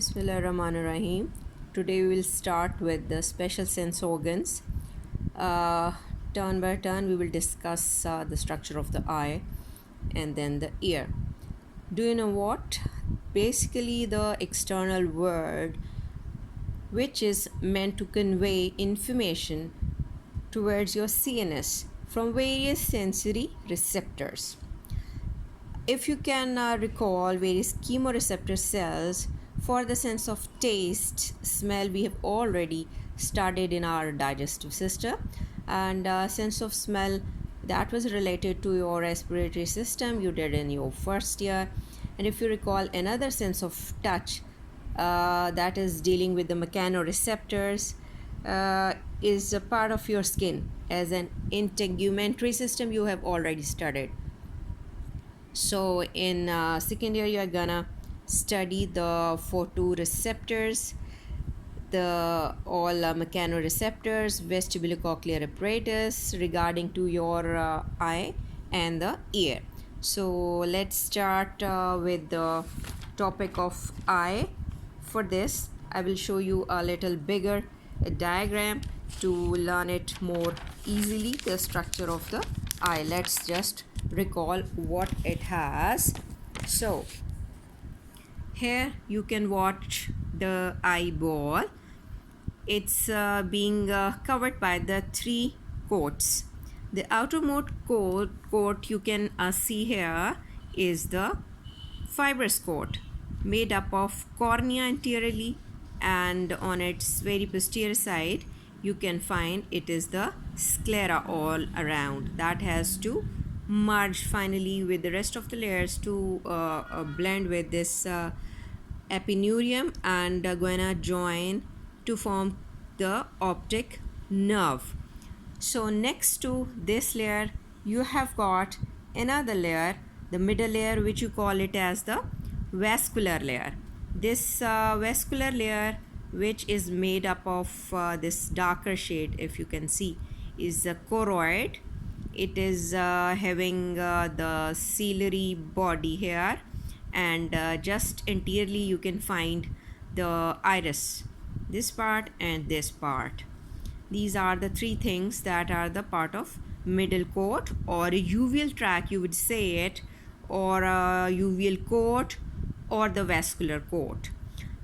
Bismillahirrahmanirrahim. Today we will start with the special sense organs. Uh, Turn by turn we will discuss the structure of the eye and then the ear. Do you know what? Basically the external word which is meant to convey information towards your CNS from various sensory receptors. If you can recall various chemoreceptor cells for the sense of taste, smell, we have already studied in our digestive system, and sense of smell that was related to your respiratory system you did in your first year. And if you recall another sense of touch that is dealing with the mechanoreceptors, is a part of your skin as an integumentary system you have already studied. So in second year you are gonna study the photoreceptors, the all mechanoreceptors, vestibulocochlear apparatus regarding to your eye and the ear. So let's start with the topic of eye. For this I will show you a little bigger diagram to learn it more easily, the structure of the eye. Let's just recall what it has. So here you can watch the eyeball. It's being covered by the three coats. The outermost coat you can see here is the fibrous coat made up of cornea anteriorly, and on its very posterior side you can find it is the sclera all around that has to merge finally with the rest of the layers to blend with this epinurium and gonna join to form the optic nerve. So next to this layer you have got another layer, the middle layer, which you call it as the vascular layer. This vascular layer, which is made up of this darker shade, if you can see, is the choroid. It is having the ciliary body here, and just anteriorly you can find the iris, this part and this part. These are the three things that are the part of middle coat, or uveal tract you would say it, or uveal coat, or the vascular coat.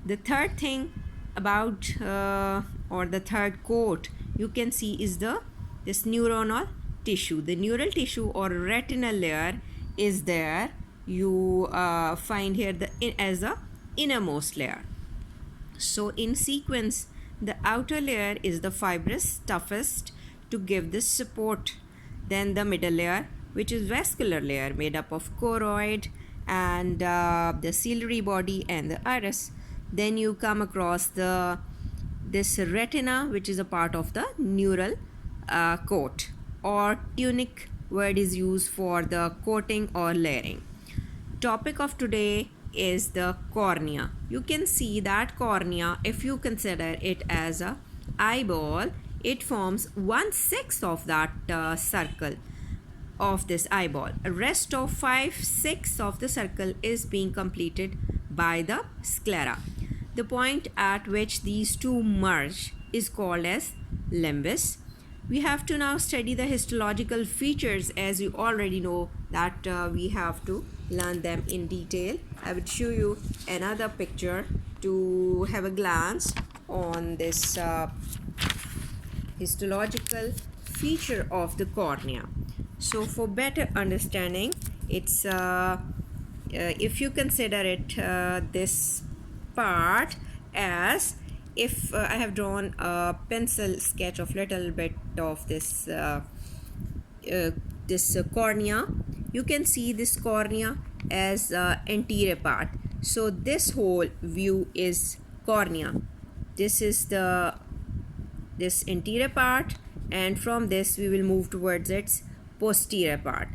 The third thing about or the third coat you can see is this neuronal tissue. The neural tissue or retinal layer is there. You find here as the innermost layer. So in sequence, the outer layer is the fibrous, toughest to give this support. Then the middle layer, which is vascular layer, made up of choroid and the ciliary body and the iris. Then you come across this retina, which is a part of the neural coat, or tunic word is used for the coating or layering. Topic of today is the cornea. You can see that cornea, if you consider it as a eyeball, it forms 1/6 of that circle of this eyeball. The rest of 5/6 of the circle is being completed by the sclera. The point at which these two merge is called as limbus. We have to now study the histological features, as you already know that we have to learn them in detail. I will show you another picture to have a glance on this histological feature of the cornea. So for better understanding, it's if you consider it this part as if I have drawn a pencil sketch of little bit of this cornea, you can see this cornea as anterior part. So this whole view is cornea. This is this anterior part, and from this we will move towards its posterior part.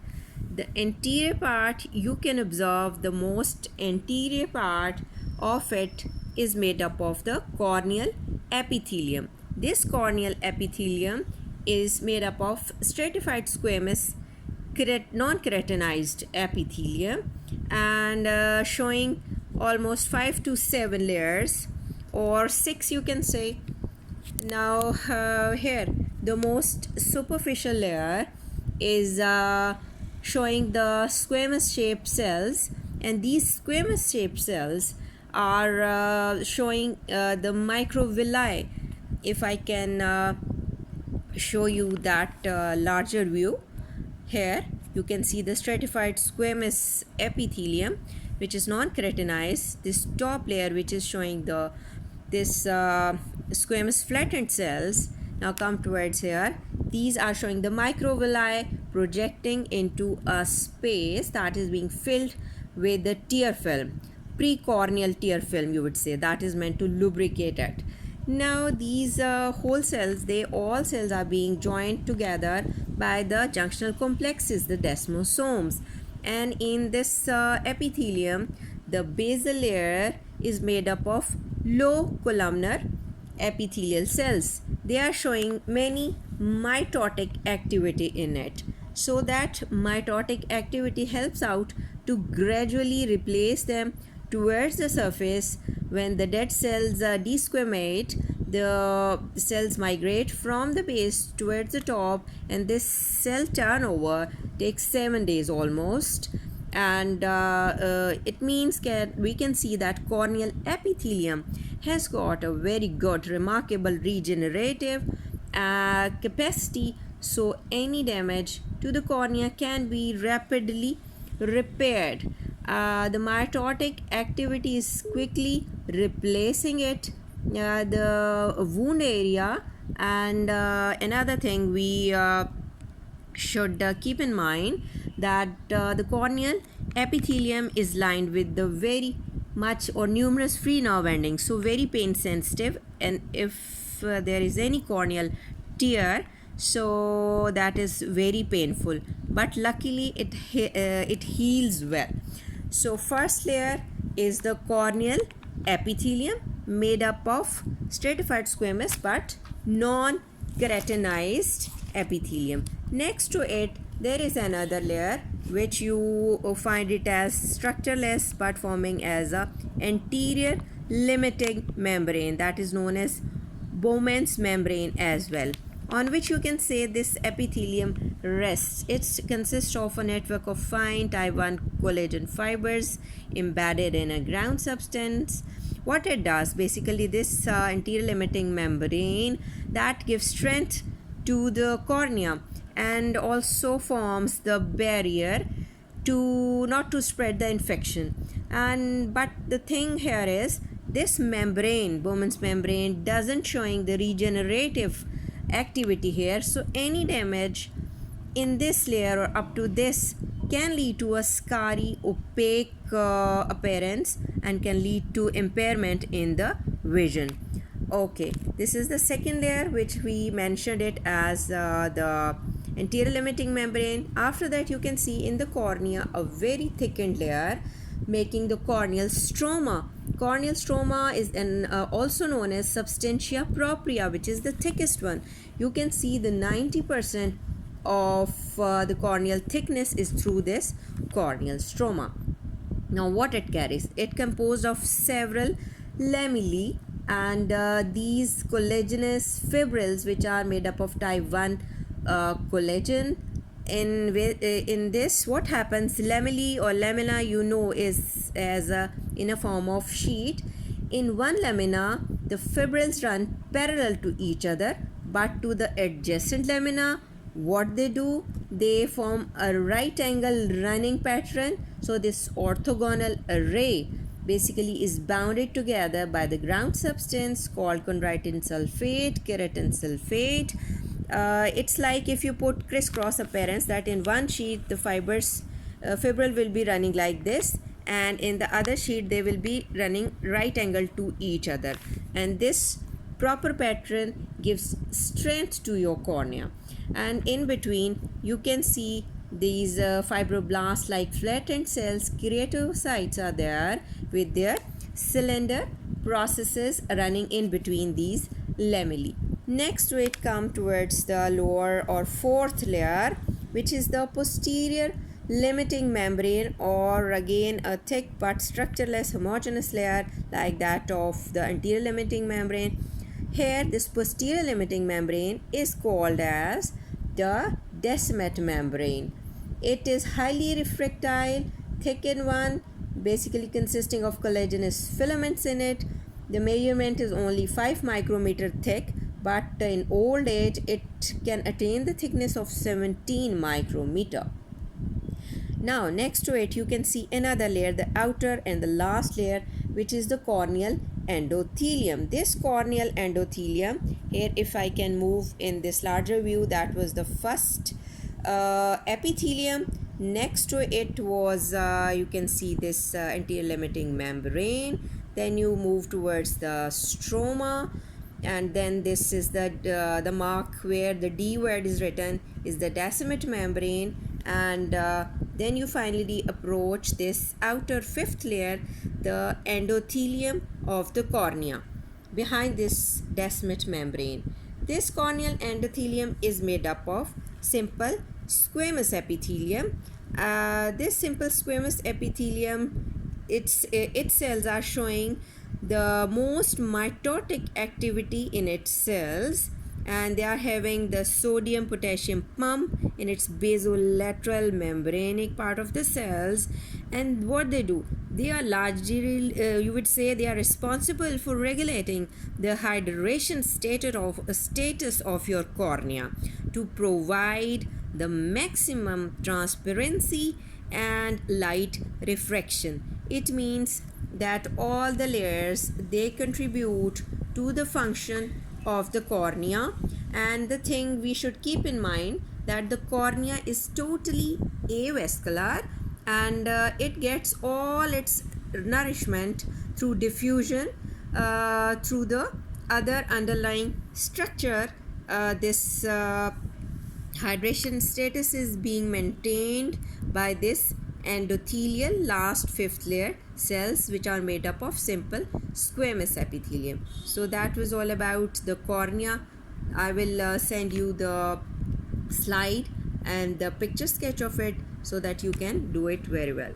The anterior part, you can observe the most anterior part of it is made up of the corneal epithelium. This corneal epithelium is made up of stratified squamous non-keratinized epithelium, and showing almost 5 to 7 layers, or 6 you can say. Now here the most superficial layer is showing the squamous shaped cells, and these squamous shaped cells are showing the microvilli. If I can show you that larger view, here you can see the stratified squamous epithelium, which is non-keratinized. This top layer, which is showing this squamous flattened cells, now come towards here. These are showing the microvilli projecting into a space that is being filled with the tear film, precorneal tear film, you would say, that is meant to lubricate it. Now these whole cells, all cells are being joined together by the junctional complexes, the desmosomes, and in this epithelium, the basal layer is made up of low columnar epithelial cells. They are showing many mitotic activity in it. So that mitotic activity helps out to gradually replace them towards the surface. When the dead cells desquamate, the cells migrate from the base towards the top, and this cell turnover takes 7 days almost. And it means we can see that corneal epithelium has got a very good, remarkable regenerative capacity, so any damage to the cornea can be rapidly repaired. The mitotic activity is quickly replacing it, the wound area. And another thing we should keep in mind that the corneal epithelium is lined with the very much or numerous free nerve endings, so very pain sensitive, and if there is any corneal tear, so that is very painful, but luckily it heals well. So first layer is the corneal epithelium, made up of stratified squamous but non-keratinized epithelium. Next to it there is another layer which you find it as structureless but forming as a anterior limiting membrane, that is known as Bowman's membrane as well, on which you can say this epithelium rests. It consists of a network of fine type 1 collagen fibers embedded in a ground substance. What it does, basically this anterior limiting membrane that gives strength to the cornea and also forms the barrier to not to spread the infection. And but the thing here is this membrane, Bowman's membrane, doesn't showing the regenerative activity here, so any damage in this layer or up to this can lead to a scarry, opaque appearance and can lead to impairment in the vision. Okay, this is the second layer, which we mentioned it as the anterior limiting membrane. After that you can see in the cornea a very thickened layer making the corneal stroma. Corneal stroma is also known as substantia propria, which is the thickest one. You can see the 90% of the corneal thickness is through this corneal stroma. Now what it carries? It composed of several lamellae and these collagenous fibrils, which are made up of type 1 collagen. In this, what happens, lamellae or lamina, you know, is in a form of sheet. In one lamina the fibrils run parallel to each other, but to the adjacent lamina, what they do, they form a right angle running pattern. So this orthogonal array basically is bounded together by the ground substance called chondroitin sulfate, keratin sulfate. It's like if you put crisscross appearance, that in one sheet the fibril will be running like this, and in the other sheet they will be running right angle to each other, and this proper pattern gives strength to your cornea. And in between you can see these fibroblasts like flattened cells, keratocytes are there with their cylinder processes running in between these lamellae. Next to it come towards the lower or fourth layer, which is the posterior limiting membrane, or again a thick but structureless homogeneous layer like that of the anterior limiting membrane. Here this posterior limiting membrane is called as the descemet membrane. It is highly refractile, thickened one, basically consisting of collagenous filaments in it. The measurement is only 5 micrometer thick, but in old age it can attain the thickness of 17 micrometer. Now next to it you can see another layer, the outer and the last layer, which is the corneal endothelium. This corneal endothelium, here if I can move in this larger view, that was the first epithelium. Next to it was you can see this anterior limiting membrane. Then you move towards the stroma, and then this is the mark where the D word is written is the descemet membrane, and then you finally approach this outer fifth layer, the endothelium of the cornea, behind this descemet membrane. This corneal endothelium is made up of simple squamous epithelium. This simple squamous epithelium, its cells are showing the most mitotic activity in its cells, and they are having the sodium potassium pump in its basolateral membranic part of the cells. And what they do, they are largely you would say they are responsible for regulating the hydration status of your cornea to provide the maximum transparency and light refraction. It means that all the layers, they contribute to the function of the cornea. And the thing we should keep in mind, that the cornea is totally avascular, and it gets all its nourishment through diffusion through the other underlying structure. This hydration status is being maintained by this endothelial last fifth layer cells, which are made up of simple squamous epithelium. So that was all about the cornea. I will send you the slide and the picture sketch of it so that you can do it very well.